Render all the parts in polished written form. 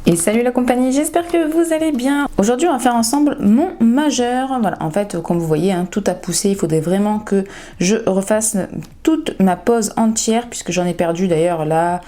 Et salut la compagnie, j'espère que vous allez bien. Aujourd'hui on va faire ensemble mon majeur. Voilà, en fait comme vous voyez tout a poussé, il faudrait vraiment que je refasse toute ma pose entière puisque j'en ai perdu d'ailleurs là,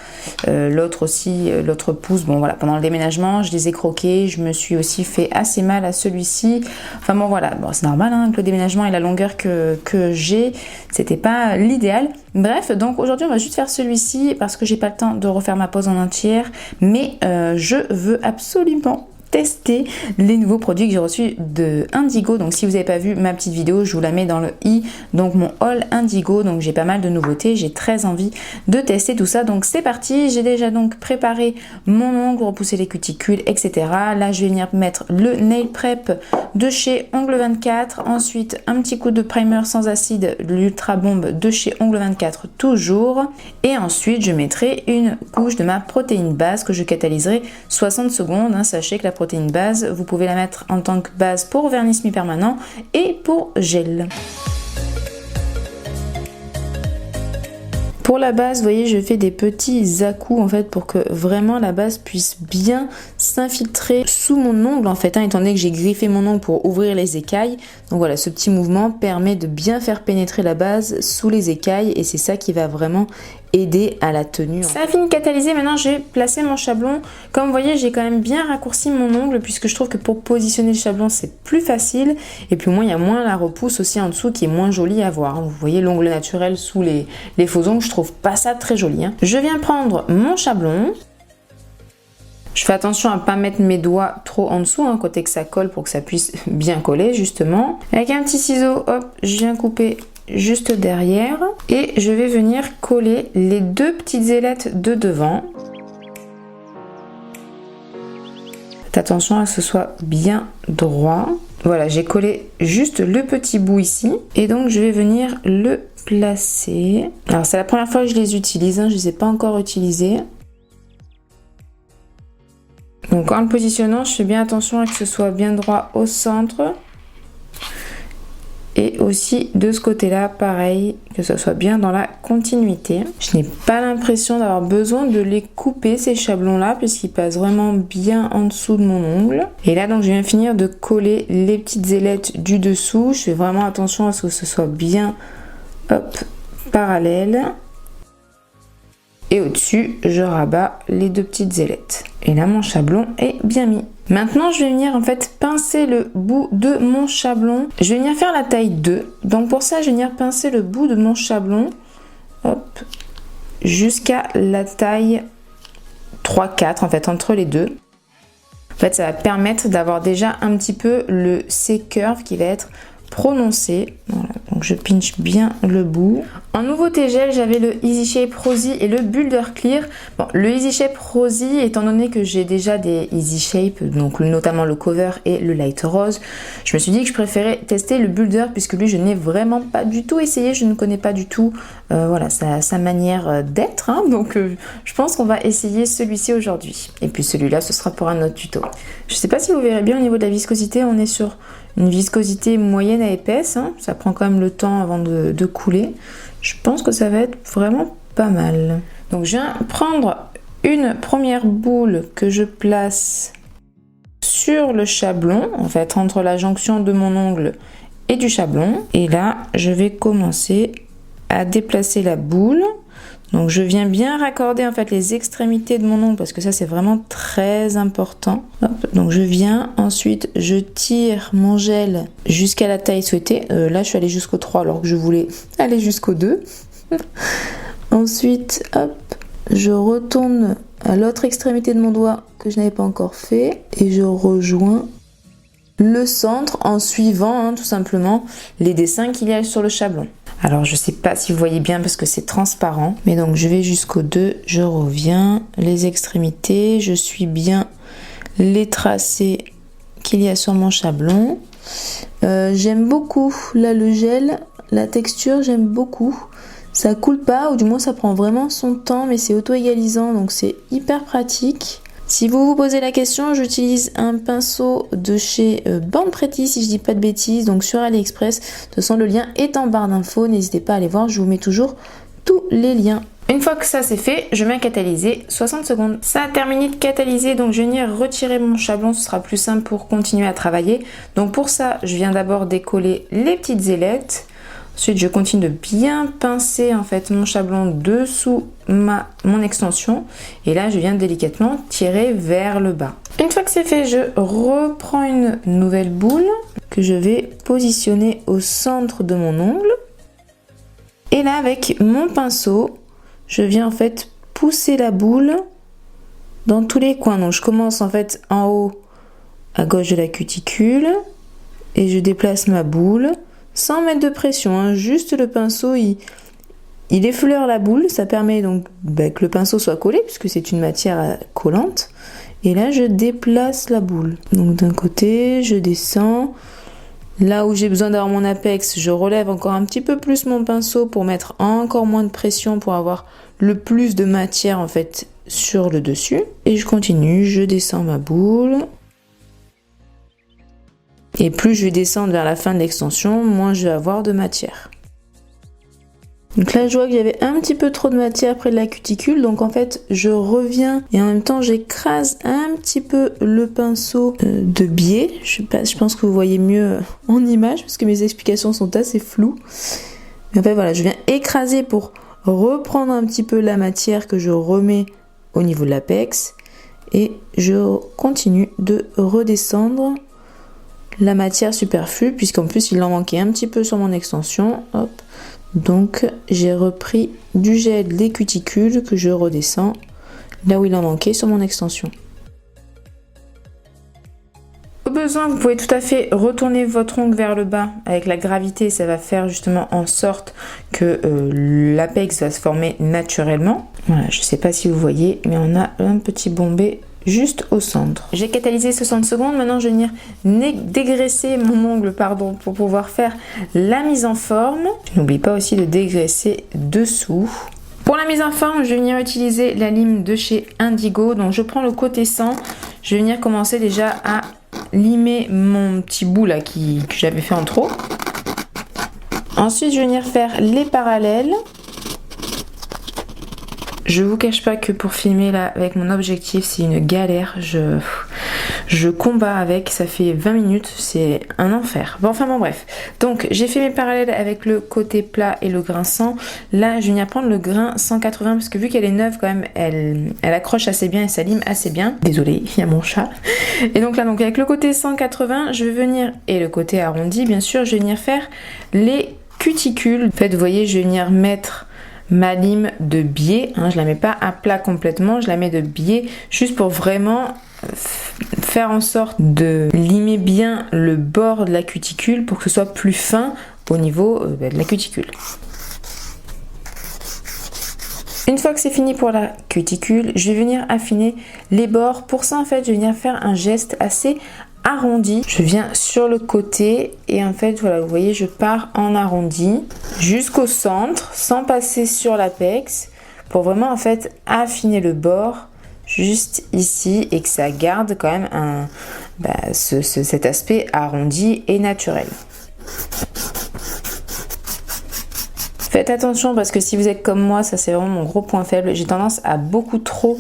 l'autre aussi, l'autre pouce. Bon voilà, pendant le déménagement je les ai croqués, je me suis aussi fait assez mal à celui-ci. Enfin bon voilà, bon, c'est normal que le déménagement et la longueur que j'ai, c'était pas l'idéal. Bref, donc aujourd'hui on va juste faire celui-ci parce que j'ai pas le temps de refaire ma pose en entière, mais je veux absolument tester les nouveaux produits que j'ai reçus de Indigo. Donc si vous n'avez pas vu ma petite vidéo, je vous la mets dans le i, donc mon haul Indigo. Donc j'ai pas mal de nouveautés, j'ai très envie de tester tout ça, donc c'est parti. J'ai déjà donc préparé mon ongle, repousser les cuticules, etc. Là je vais venir mettre le nail prep de chez Ongle 24, ensuite un petit coup de primer sans acide, l'ultra bombe de chez Ongle 24 toujours, et ensuite je mettrai une couche de ma protéine base que je catalyserai 60 secondes. Sachez que la protéine base, vous pouvez la mettre en tant que base pour vernis semi-permanent et pour gel. Pour la base, vous voyez, je fais des petits à-coups en fait pour que vraiment la base puisse bien s'infiltrer sous mon ongle en fait, étant donné que j'ai griffé mon ongle pour ouvrir les écailles. Donc voilà, ce petit mouvement permet de bien faire pénétrer la base sous les écailles et c'est ça qui va vraiment aider à la tenue. Ça a fini de catalyser, maintenant je vais placer mon chablon. Comme vous voyez, j'ai quand même bien raccourci mon ongle puisque je trouve que pour positionner le chablon c'est plus facile et puis au moins il y a moins la repousse aussi en dessous qui est moins jolie à voir. Vous voyez l'ongle naturel sous les faux ongles, je trouve pas ça très joli. Je viens prendre mon chablon. Je fais attention à ne pas mettre mes doigts trop en dessous, côté que ça colle pour que ça puisse bien coller justement. Avec un petit ciseau, hop, je viens couper juste derrière et je vais venir coller les deux petites ailettes de devant. Faites attention à ce que ce soit bien droit. Voilà, j'ai collé juste le petit bout ici et donc je vais venir le placer. Alors c'est la première fois que je les utilise, je ne les ai pas encore utilisés. Donc en le positionnant, je fais bien attention à ce que ce soit bien droit au centre. Et aussi de ce côté-là, pareil, que ce soit bien dans la continuité. Je n'ai pas l'impression d'avoir besoin de les couper, ces chablons-là, puisqu'ils passent vraiment bien en dessous de mon ongle. Et là, donc, je viens finir de coller les petites ailettes du dessous. Je fais vraiment attention à ce que ce soit bien, hop, parallèle. Et au-dessus, je rabats les deux petites ailettes. Et là, mon chablon est bien mis. Maintenant, je vais venir en fait pincer le bout de mon chablon. Je vais venir faire la taille 2. Donc pour ça, je vais venir pincer le bout de mon chablon, hop, jusqu'à la taille 3-4 en fait, entre les deux. En fait, ça va permettre d'avoir déjà un petit peu le C-curve qui va être prononcé. Voilà, donc je pinche bien le bout. En nouveauté gel, j'avais le Easy Shape Rosy et le Builder Clear. Bon, le Easy Shape Rosy, étant donné que j'ai déjà des Easy Shape, donc notamment le cover et le light rose, je me suis dit que je préférais tester le Builder puisque lui je n'ai vraiment pas du tout essayé, je ne connais pas du tout voilà, sa manière d'être, donc je pense qu'on va essayer celui-ci aujourd'hui. Et puis celui-là, ce sera pour un autre tuto. Je ne sais pas si vous verrez bien au niveau de la viscosité, on est sur une viscosité moyenne à épaisse, ça prend quand même le temps avant de couler. Je pense que ça va être vraiment pas mal. Donc je viens prendre une première boule que je place sur le chablon, en fait entre la jonction de mon ongle et du chablon. Et là, je vais commencer à déplacer la boule. Donc je viens bien raccorder en fait les extrémités de mon ongle parce que ça c'est vraiment très important. Hop, donc je viens, ensuite je tire mon gel jusqu'à la taille souhaitée. Là je suis allée jusqu'au 3 alors que je voulais aller jusqu'au 2. Ensuite, hop, je retourne à l'autre extrémité de mon doigt que je n'avais pas encore fait et je rejoins le centre en suivant tout simplement les dessins qu'il y a sur le chablon. Alors je sais pas si vous voyez bien parce que c'est transparent, mais donc je vais jusqu'au 2, je reviens, les extrémités, je suis bien les tracés qu'il y a sur mon chablon. J'aime beaucoup là le gel, la texture j'aime beaucoup. Ça coule pas, ou du moins ça prend vraiment son temps, mais c'est auto-égalisant, donc c'est hyper pratique. Si vous vous posez la question, j'utilise un pinceau de chez Born Pretty, si je dis pas de bêtises, donc sur AliExpress. De toute façon, le lien est en barre d'infos, n'hésitez pas à aller voir, je vous mets toujours tous les liens. Une fois que ça c'est fait, je viens catalyser 60 secondes. Ça a terminé de catalyser, donc je vais venir retirer mon chablon, ce sera plus simple pour continuer à travailler. Donc pour ça, je viens d'abord décoller les petites ailettes. Ensuite, je continue de bien pincer en fait mon chablon dessous mon extension. Et là, je viens délicatement tirer vers le bas. Une fois que c'est fait, je reprends une nouvelle boule que je vais positionner au centre de mon ongle. Et là, avec mon pinceau, je viens en fait pousser la boule dans tous les coins. Donc je commence en fait en haut à gauche de la cuticule et je déplace ma boule sans mettre de pression, hein. Juste le pinceau il effleure la boule, ça permet donc que le pinceau soit collé puisque c'est une matière collante. Et là je déplace la boule. Donc d'un côté je descends. Là où j'ai besoin d'avoir mon apex, je relève encore un petit peu plus mon pinceau pour mettre encore moins de pression pour avoir le plus de matière en fait sur le dessus. Et je continue, je descends ma boule. Et plus je vais descendre vers la fin de l'extension, moins je vais avoir de matière. Donc là, je vois qu'il y avait un petit peu trop de matière près de la cuticule. Donc en fait, je reviens et en même temps, j'écrase un petit peu le pinceau de biais. Je pense que vous voyez mieux en image parce que mes explications sont assez floues. Mais en fait, voilà, je viens écraser pour reprendre un petit peu la matière que je remets au niveau de l'apex. Et je continue de redescendre la matière superflue puisqu'en plus, il en manquait un petit peu sur mon extension. Hop. Donc j'ai repris du gel des cuticules que je redescends là où il en manquait sur mon extension. Au besoin, vous pouvez tout à fait retourner votre ongle vers le bas avec la gravité, ça va faire justement en sorte que l'apex va se former naturellement. Voilà, je ne sais pas si vous voyez, mais on a un petit bombé juste au centre. J'ai catalysé 60 secondes, maintenant je vais venir dégraisser mon ongle pour pouvoir faire la mise en forme. Je n'oublie pas aussi de dégraisser dessous. Pour la mise en forme, je vais venir utiliser la lime de chez Indigo. Donc je prends le côté 100, je vais venir commencer déjà à limer mon petit bout là que j'avais fait en trop. Ensuite je vais venir faire les parallèles. Je vous cache pas que pour filmer là avec mon objectif c'est une galère, je combats avec, ça fait 20 minutes, c'est un enfer. Bon bref, donc j'ai fait mes parallèles avec le côté plat et le grain 100. Là je vais venir prendre le grain 180 parce que vu qu'elle est neuve quand même, elle accroche assez bien et ça lime assez bien. Désolée, il y a mon chat. Et donc là avec le côté 180 je vais venir, et le côté arrondi bien sûr, je vais venir faire les cuticules. En fait vous voyez je vais venir mettre ma lime de biais, hein, je la mets pas à plat complètement, je la mets de biais juste pour vraiment faire en sorte de limer bien le bord de la cuticule pour que ce soit plus fin au niveau de la cuticule. Une fois que c'est fini pour la cuticule, je vais venir affiner les bords. Pour ça en fait je vais venir faire un geste assez arrondi. Je viens sur le côté et en fait voilà vous voyez je pars en arrondi jusqu'au centre sans passer sur l'apex pour vraiment en fait affiner le bord juste ici et que ça garde quand même cet aspect arrondi et naturel. Faites attention parce que si vous êtes comme moi, ça c'est vraiment mon gros point faible, j'ai tendance à beaucoup trop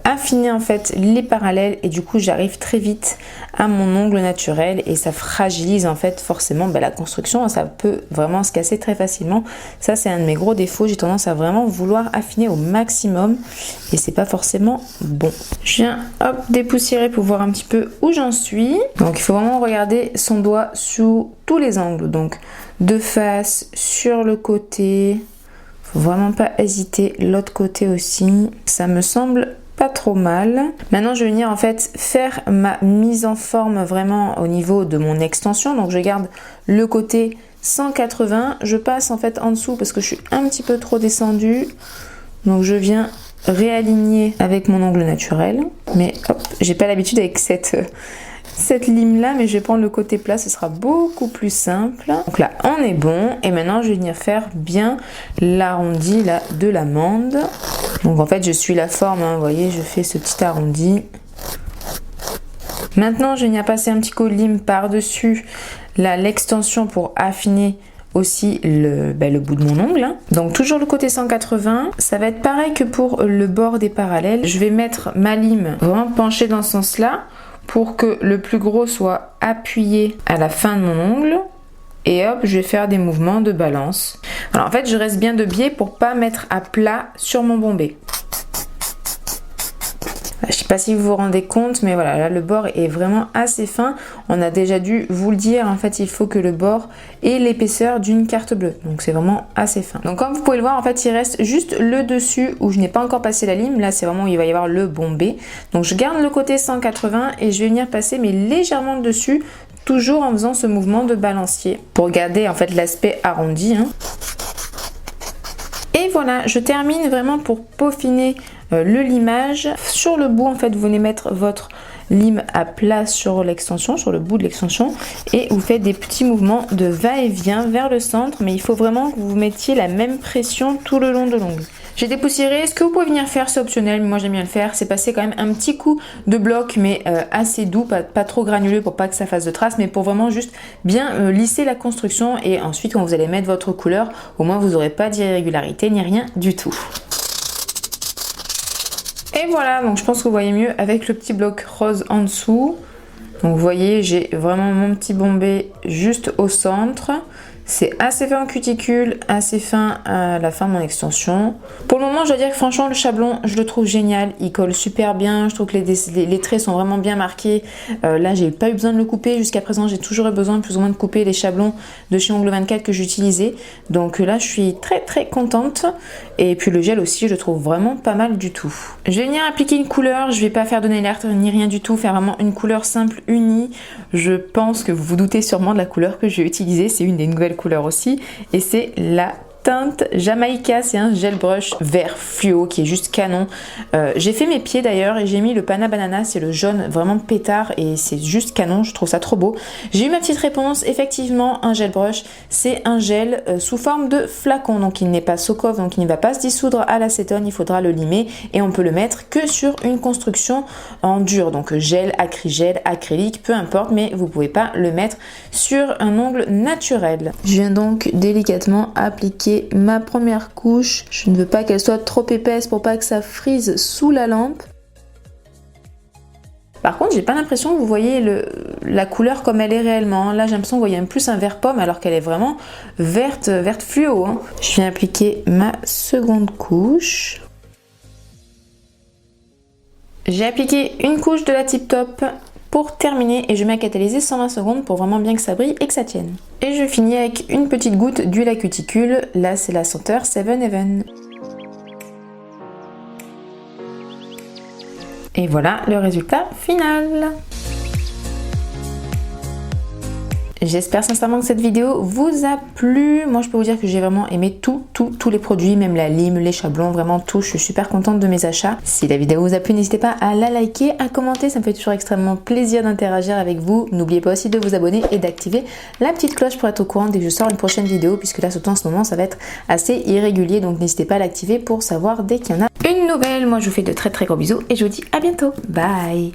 affiner en fait les parallèles et du coup j'arrive très vite à mon ongle naturel et ça fragilise en fait forcément la construction, ça peut vraiment se casser très facilement. Ça c'est un de mes gros défauts, j'ai tendance à vraiment vouloir affiner au maximum et c'est pas forcément bon. Je viens hop dépoussiérer pour voir un petit peu où j'en suis. Donc il faut vraiment regarder son doigt sous tous les angles, donc de face, sur le côté, faut vraiment pas hésiter, l'autre côté aussi, ça me semble pas trop mal. Maintenant je vais venir en fait faire ma mise en forme vraiment au niveau de mon extension, donc je garde le côté 180, je passe en fait en dessous parce que je suis un petit peu trop descendue, donc je viens réaligner avec mon ongle naturel, mais hop, j'ai pas l'habitude avec cette lime là, mais je vais prendre le côté plat, ce sera beaucoup plus simple. Donc là on est bon et maintenant je vais venir faire bien l'arrondi là de l'amande. Donc en fait je suis la forme, hein, vous voyez je fais ce petit arrondi. Maintenant je vais venir passer un petit coup de lime par dessus l'extension pour affiner aussi le bout de mon ongle. Donc toujours le côté 180. Ça va être pareil que pour le bord des parallèles. Je vais mettre ma lime vraiment penchée dans ce sens-là pour que le plus gros soit appuyé à la fin de mon ongle. Et hop, je vais faire des mouvements de balance. Alors en fait, je reste bien de biais pour pas mettre à plat sur mon bombé. Je sais pas si vous vous rendez compte, mais voilà, là le bord est vraiment assez fin. On a déjà dû vous le dire, en fait il faut que le bord ait l'épaisseur d'une carte bleue. Donc c'est vraiment assez fin. Donc comme vous pouvez le voir, en fait il reste juste le dessus où je n'ai pas encore passé la lime. Là c'est vraiment où il va y avoir le bombé. Donc je garde le côté 180 et je vais venir passer mais légèrement dessus, toujours en faisant ce mouvement de balancier pour garder en fait l'aspect arrondi. Et voilà, je termine vraiment pour peaufiner le limage. Sur le bout, en fait, vous venez mettre votre lime à plat sur l'extension, sur le bout de l'extension, et vous faites des petits mouvements de va-et-vient vers le centre, mais il faut vraiment que vous mettiez la même pression tout le long de l'ongle. J'ai dépoussiéré, ce que vous pouvez venir faire, c'est optionnel, mais moi j'aime bien le faire, c'est passer quand même un petit coup de bloc, mais assez doux, pas trop granuleux pour pas que ça fasse de traces, mais pour vraiment juste bien lisser la construction, et ensuite quand vous allez mettre votre couleur, au moins vous n'aurez pas d'irrégularité ni rien du tout. Et voilà, donc je pense que vous voyez mieux avec le petit bloc rose en dessous. Donc vous voyez, j'ai vraiment mon petit bombé juste au centre. C'est assez fin en cuticule, assez fin à la fin de mon extension. Pour le moment, je dois dire que franchement, le chablon, je le trouve génial. Il colle super bien. Je trouve que les traits sont vraiment bien marqués. Là, j'ai pas eu besoin de le couper. Jusqu'à présent, j'ai toujours eu besoin plus ou moins de couper les chablons de chez Ongle 24 que j'utilisais. Donc là, je suis très contente. Et puis le gel aussi, je le trouve vraiment pas mal du tout. Je vais venir appliquer une couleur. Je vais pas faire de nail art ni rien du tout. Faire vraiment une couleur simple, unie. Je pense que vous vous doutez sûrement de la couleur que je vais utiliser. C'est une des nouvelles couleur aussi et c'est la teinte Jamaïca. C'est un gel brush vert fluo qui est juste canon. J'ai fait mes pieds d'ailleurs et j'ai mis le Pana Banana, c'est le jaune vraiment pétard et c'est juste canon, je trouve ça trop beau. J'ai eu ma petite réponse, effectivement un gel brush, c'est un gel sous forme de flacon, donc il n'est pas Sokov, donc il ne va pas se dissoudre à l'acétone, il faudra le limer et on peut le mettre que sur une construction en dur, donc gel, acrygel, acrylique, peu importe, mais vous pouvez pas le mettre sur un ongle naturel. Je viens donc délicatement appliquer ma première couche. Je ne veux pas qu'elle soit trop épaisse pour pas que ça frise sous la lampe. Par contre, j'ai pas l'impression que vous voyez la couleur comme elle est réellement. Là, j'ai l'impression que vous voyez plus un vert pomme alors qu'elle est vraiment verte fluo. Je viens appliquer ma seconde couche. J'ai appliqué une couche de la Tip Top pour terminer et je mets à catalyser 120 secondes pour vraiment bien que ça brille et que ça tienne. Et je finis avec une petite goutte d'huile à cuticule. Là, c'est la senteur Seven Heaven. Et voilà le résultat final. J'espère sincèrement que cette vidéo vous a plu. Moi, je peux vous dire que j'ai vraiment aimé tous les produits, même la lime, les chablons, vraiment tout. Je suis super contente de mes achats. Si la vidéo vous a plu, n'hésitez pas à la liker, à commenter. Ça me fait toujours extrêmement plaisir d'interagir avec vous. N'oubliez pas aussi de vous abonner et d'activer la petite cloche pour être au courant dès que je sors une prochaine vidéo, puisque là, surtout en ce moment, ça va être assez irrégulier. Donc, n'hésitez pas à l'activer pour savoir dès qu'il y en a une nouvelle. Moi, je vous fais de très gros bisous et je vous dis à bientôt. Bye!